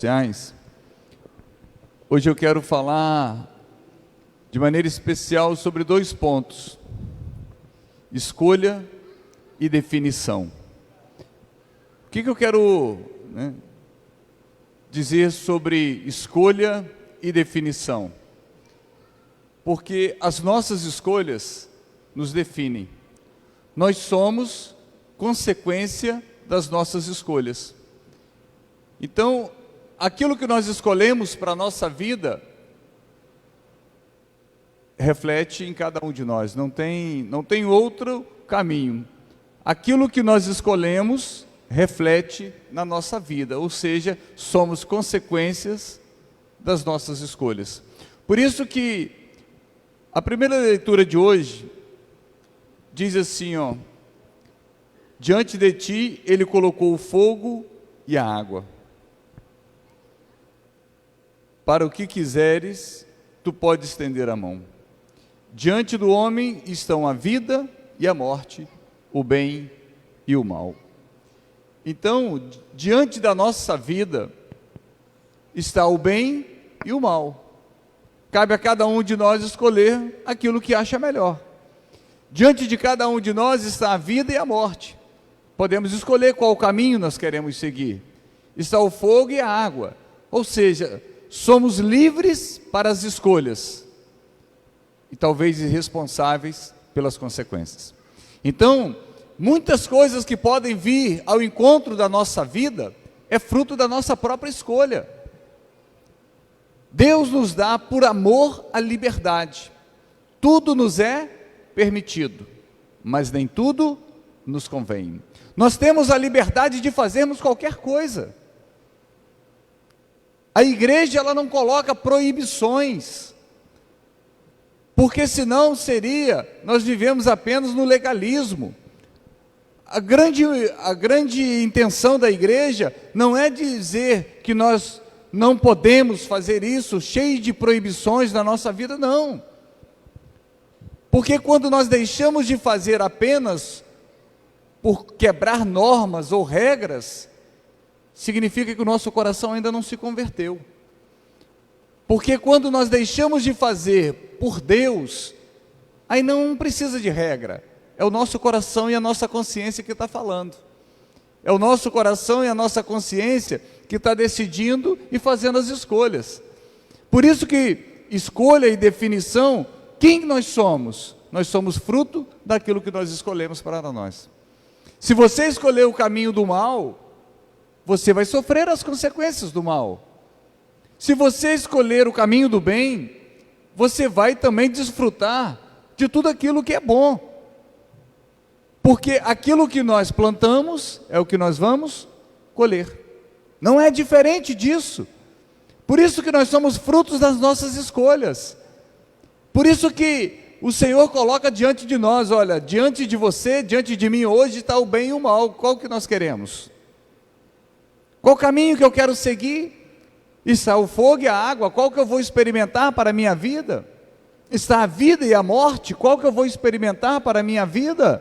sociais. Hoje eu quero falar de maneira especial sobre dois pontos: escolha e definição. O que eu quero dizer sobre escolha e definição? Porque as nossas escolhas nos definem. Nós somos consequência das nossas escolhas. Então, aquilo que nós escolhemos para a nossa vida reflete em cada um de nós, não tem outro caminho. Aquilo que nós escolhemos reflete na nossa vida, ou seja, somos consequências das nossas escolhas. Por isso que a primeira leitura de hoje diz assim, diante de ti ele colocou o fogo e a água. Para o que quiseres, tu podes estender a mão. Diante do homem estão a vida e a morte, o bem e o mal. Então, diante da nossa vida, está o bem e o mal. Cabe a cada um de nós escolher aquilo que acha melhor. Diante de cada um de nós está a vida e a morte. Podemos escolher qual caminho nós queremos seguir. Está o fogo e a água. Ou seja, somos livres para as escolhas e talvez irresponsáveis pelas consequências. Então, muitas coisas que podem vir ao encontro da nossa vida é fruto da nossa própria escolha. Deus nos dá por amor a liberdade. Tudo nos é permitido, mas nem tudo nos convém. Nós temos a liberdade de fazermos qualquer coisa. A igreja ela não coloca proibições, porque senão nós vivemos apenas no legalismo. A grande intenção da igreja não é dizer que nós não podemos fazer isso, cheio de proibições na nossa vida, não. Porque quando nós deixamos de fazer apenas por quebrar normas ou regras, significa que o nosso coração ainda não se converteu. Porque quando nós deixamos de fazer por Deus, aí não precisa de regra. É o nosso coração e a nossa consciência que está falando. É o nosso coração e a nossa consciência que está decidindo e fazendo as escolhas. Por isso que escolha e definição, quem nós somos? Nós somos fruto daquilo que nós escolhemos para nós. Se você escolher o caminho do mal, você vai sofrer as consequências do mal. Se você escolher o caminho do bem, você vai também desfrutar de tudo aquilo que é bom. Porque aquilo que nós plantamos é o que nós vamos colher. Não é diferente disso. Por isso que nós somos frutos das nossas escolhas. Por isso que o Senhor coloca diante de nós, olha, diante de você, diante de mim hoje está o bem e o mal. Qual que nós queremos? Qual caminho que eu quero seguir? Está o fogo e a água, qual que eu vou experimentar para a minha vida? Está a vida e a morte, qual que eu vou experimentar para a minha vida?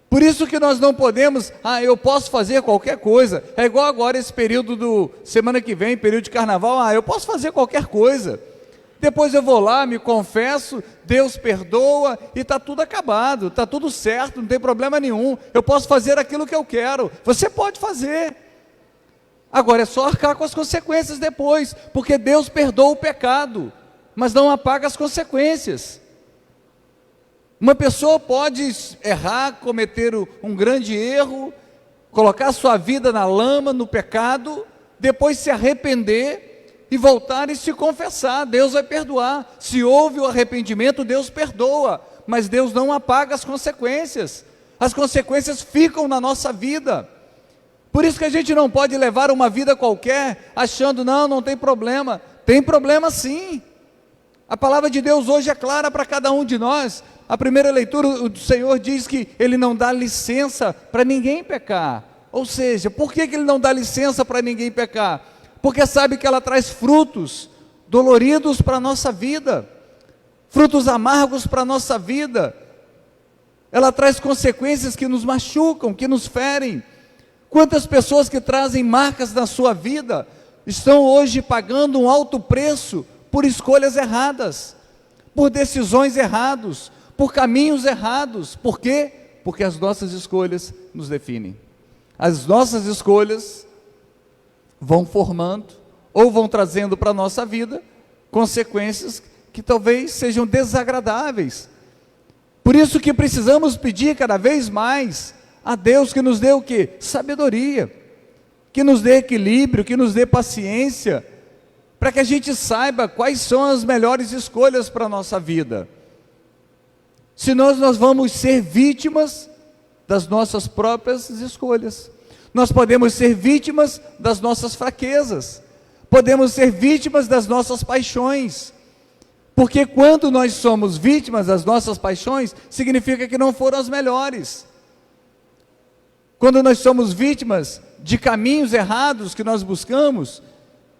Por isso que nós não podemos, eu posso fazer qualquer coisa. É igual agora esse período semana que vem, período de carnaval, eu posso fazer qualquer coisa. Depois eu vou lá, me confesso, Deus perdoa e está tudo acabado, está tudo certo, não tem problema nenhum. Eu posso fazer aquilo que eu quero. Você pode fazer. Agora é só arcar com as consequências depois, porque Deus perdoa o pecado, mas não apaga as consequências. Uma pessoa pode errar, cometer um grande erro, colocar sua vida na lama, no pecado, depois se arrepender e voltar e se confessar. Deus vai perdoar. Se houve o arrependimento, Deus perdoa, mas Deus não apaga as consequências. As consequências ficam na nossa vida. Por isso que a gente não pode levar uma vida qualquer, achando, não tem problema. Tem problema sim. A palavra de Deus hoje é clara para cada um de nós. A primeira leitura, o Senhor diz que Ele não dá licença para ninguém pecar. Ou seja, por que Ele não dá licença para ninguém pecar? Porque sabe que ela traz frutos doloridos para a nossa vida, frutos amargos para a nossa vida. Ela traz consequências que nos machucam, que nos ferem. Quantas pessoas que trazem marcas na sua vida, estão hoje pagando um alto preço por escolhas erradas, por decisões erradas, por caminhos errados. Por quê? Porque as nossas escolhas nos definem. As nossas escolhas vão formando ou vão trazendo para a nossa vida consequências que talvez sejam desagradáveis. Por isso que precisamos pedir cada vez mais a Deus que nos dê o quê? Sabedoria, que nos dê equilíbrio, que nos dê paciência, para que a gente saiba quais são as melhores escolhas para a nossa vida. Senão nós vamos ser vítimas das nossas próprias escolhas. Nós podemos ser vítimas das nossas fraquezas, podemos ser vítimas das nossas paixões, porque quando nós somos vítimas das nossas paixões, significa que não foram as melhores. Quando nós somos vítimas de caminhos errados que nós buscamos,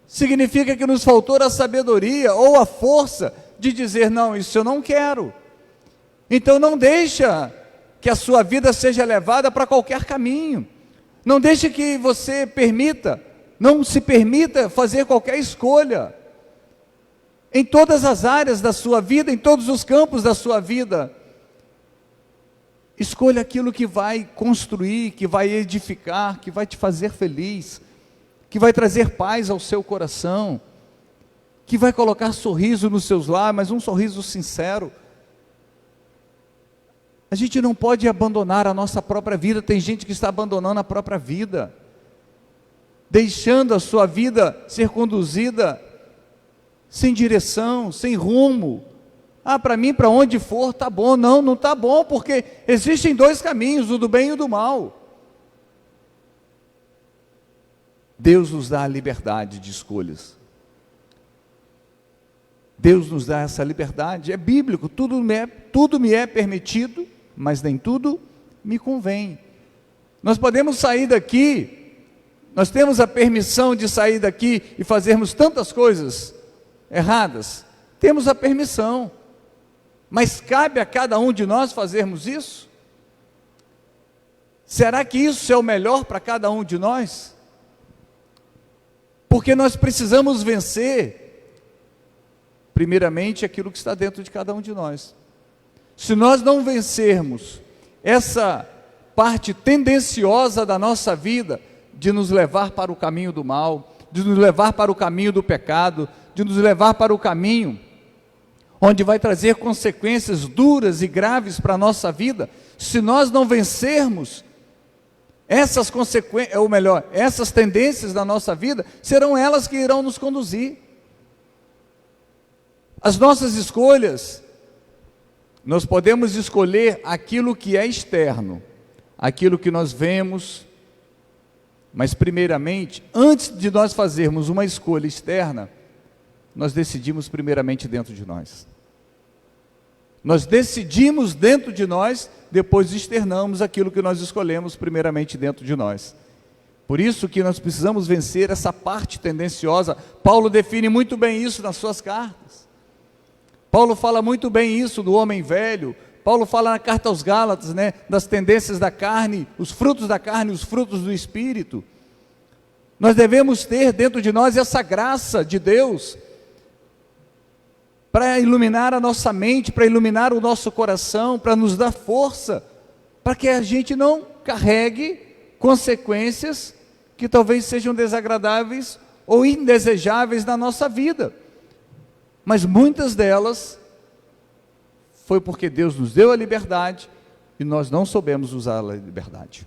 significa que nos faltou a sabedoria ou a força de dizer, não, isso eu não quero. Então não deixa que a sua vida seja levada para qualquer caminho. Não deixe que você não se permita fazer qualquer escolha. Em todas as áreas da sua vida, em todos os campos da sua vida. Escolha aquilo que vai construir, que vai edificar, que vai te fazer feliz, que vai trazer paz ao seu coração, que vai colocar sorriso nos seus lábios, mas um sorriso sincero. A gente não pode abandonar a nossa própria vida. Tem gente que está abandonando a própria vida, deixando a sua vida ser conduzida sem direção, sem rumo. Para mim, para onde for, está bom. Não está bom, porque existem dois caminhos, o do bem e o do mal. Deus nos dá a liberdade de escolhas. Deus nos dá essa liberdade, é bíblico, tudo me é permitido, mas nem tudo me convém. Nós podemos sair daqui, nós temos a permissão de sair daqui e fazermos tantas coisas erradas, temos a permissão, mas cabe a cada um de nós fazermos isso? Será que isso é o melhor para cada um de nós? Porque nós precisamos vencer, primeiramente, aquilo que está dentro de cada um de nós. Se nós não vencermos essa parte tendenciosa da nossa vida, de nos levar para o caminho do mal, de nos levar para o caminho do pecado, de nos levar para o caminho onde vai trazer consequências duras e graves para a nossa vida, se nós não vencermos essas consequências, ou melhor, essas tendências da nossa vida, serão elas que irão nos conduzir. As nossas escolhas, nós podemos escolher aquilo que é externo, aquilo que nós vemos, mas primeiramente, antes de nós fazermos uma escolha externa, nós decidimos primeiramente dentro de nós. Nós decidimos dentro de nós, depois externamos aquilo que nós escolhemos primeiramente dentro de nós. Por isso que nós precisamos vencer essa parte tendenciosa. Paulo define muito bem isso nas suas cartas. Paulo fala muito bem isso do homem velho. Paulo fala na carta aos Gálatas, das tendências da carne, os frutos da carne, os frutos do Espírito. Nós devemos ter dentro de nós essa graça de Deus, para iluminar a nossa mente, para iluminar o nosso coração, para nos dar força, para que a gente não carregue consequências que talvez sejam desagradáveis ou indesejáveis na nossa vida. Mas muitas delas foi porque Deus nos deu a liberdade e nós não soubemos usar a liberdade.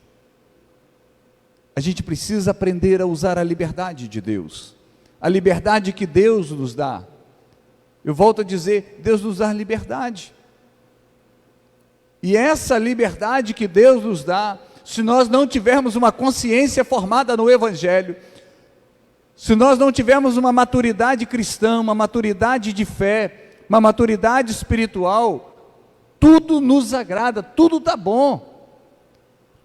A gente precisa aprender a usar a liberdade de Deus, a liberdade que Deus nos dá. Eu volto a dizer, Deus nos dá liberdade. E essa liberdade que Deus nos dá, se nós não tivermos uma consciência formada no Evangelho, se nós não tivermos uma maturidade cristã, uma maturidade de fé, uma maturidade espiritual, tudo nos agrada, tudo está bom.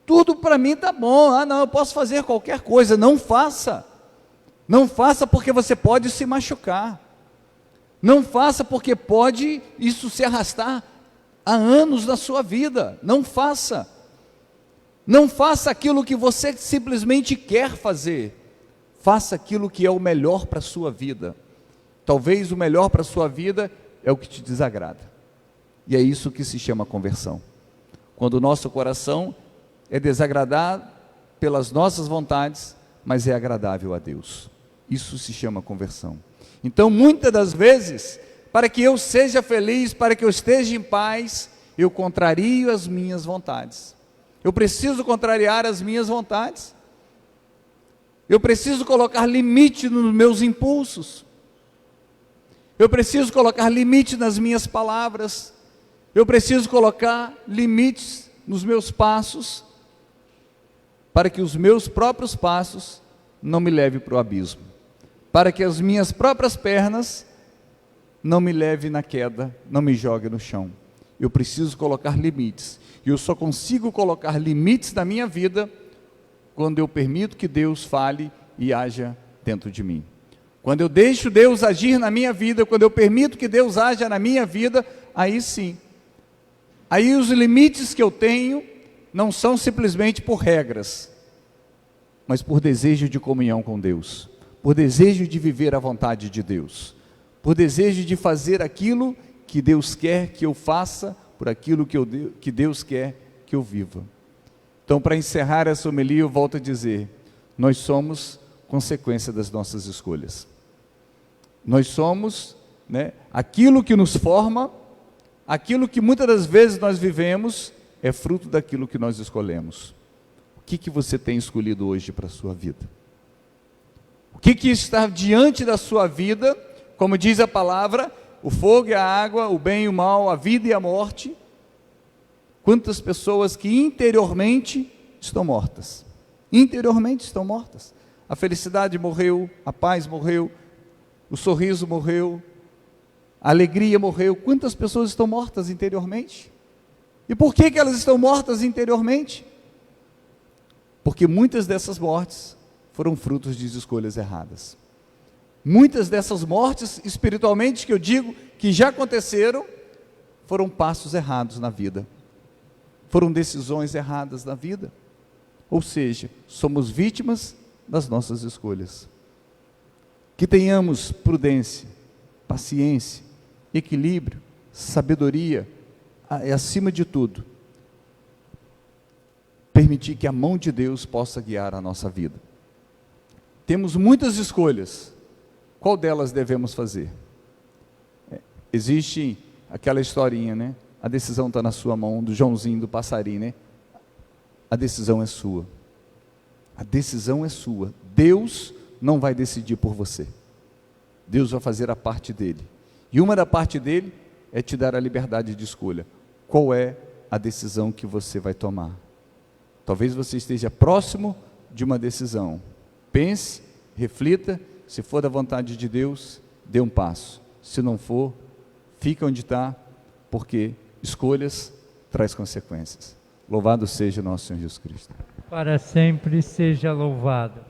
Tudo para mim está bom. Não, eu posso fazer qualquer coisa. Não faça. Não faça porque você pode se machucar. Não faça porque pode isso se arrastar há anos na sua vida. Não faça. Não faça aquilo que você simplesmente quer fazer. Faça aquilo que é o melhor para a sua vida. Talvez o melhor para a sua vida é o que te desagrada. E é isso que se chama conversão. Quando o nosso coração é desagradado pelas nossas vontades, mas é agradável a Deus. Isso se chama conversão. Então, muitas das vezes, para que eu seja feliz, para que eu esteja em paz, eu contrario as minhas vontades. Eu preciso contrariar as minhas vontades. Eu preciso colocar limite nos meus impulsos. Eu preciso colocar limite nas minhas palavras. Eu preciso colocar limites nos meus passos, para que os meus próprios passos não me levem para o abismo, para que as minhas próprias pernas não me levem na queda, não me joguem no chão. Eu preciso colocar limites, e eu só consigo colocar limites na minha vida quando eu permito que Deus fale e haja dentro de mim. Quando eu deixo Deus agir na minha vida, quando eu permito que Deus haja na minha vida, aí sim, aí os limites que eu tenho não são simplesmente por regras, mas por desejo de comunhão com Deus, por desejo de viver a vontade de Deus, por desejo de fazer aquilo que Deus quer que eu faça, por aquilo que Deus quer que eu viva. Então, para encerrar essa homilia, eu volto a dizer, nós somos consequência das nossas escolhas. Nós somos, aquilo que nos forma, aquilo que muitas das vezes nós vivemos, é fruto daquilo que nós escolhemos. O que você tem escolhido hoje para a sua vida? O que está diante da sua vida, como diz a palavra, o fogo e a água, o bem e o mal, a vida e a morte. Quantas pessoas que interiormente estão mortas, a felicidade morreu, a paz morreu, o sorriso morreu, a alegria morreu. Quantas pessoas estão mortas interiormente? E por que elas estão mortas interiormente? Porque muitas dessas mortes foram frutos de escolhas erradas. Muitas dessas mortes, espiritualmente, que eu digo que já aconteceram, foram passos errados na vida, foram decisões erradas na vida. Ou seja, somos vítimas das nossas escolhas. Que tenhamos prudência, paciência, equilíbrio, sabedoria, e acima de tudo, permitir que a mão de Deus possa guiar a nossa vida. Temos muitas escolhas, qual delas devemos fazer? Existe aquela historinha, a decisão está na sua mão, do Joãozinho, do passarinho, A decisão é sua. A decisão é sua. Deus não vai decidir por você. Deus vai fazer a parte dele. E uma da parte dele é te dar a liberdade de escolha. Qual é a decisão que você vai tomar? Talvez você esteja próximo de uma decisão. Pense, reflita. Se for da vontade de Deus, dê um passo. Se não for, fica onde está, porque escolhas traz consequências. Louvado seja o nosso Senhor Jesus Cristo. Para sempre seja louvado.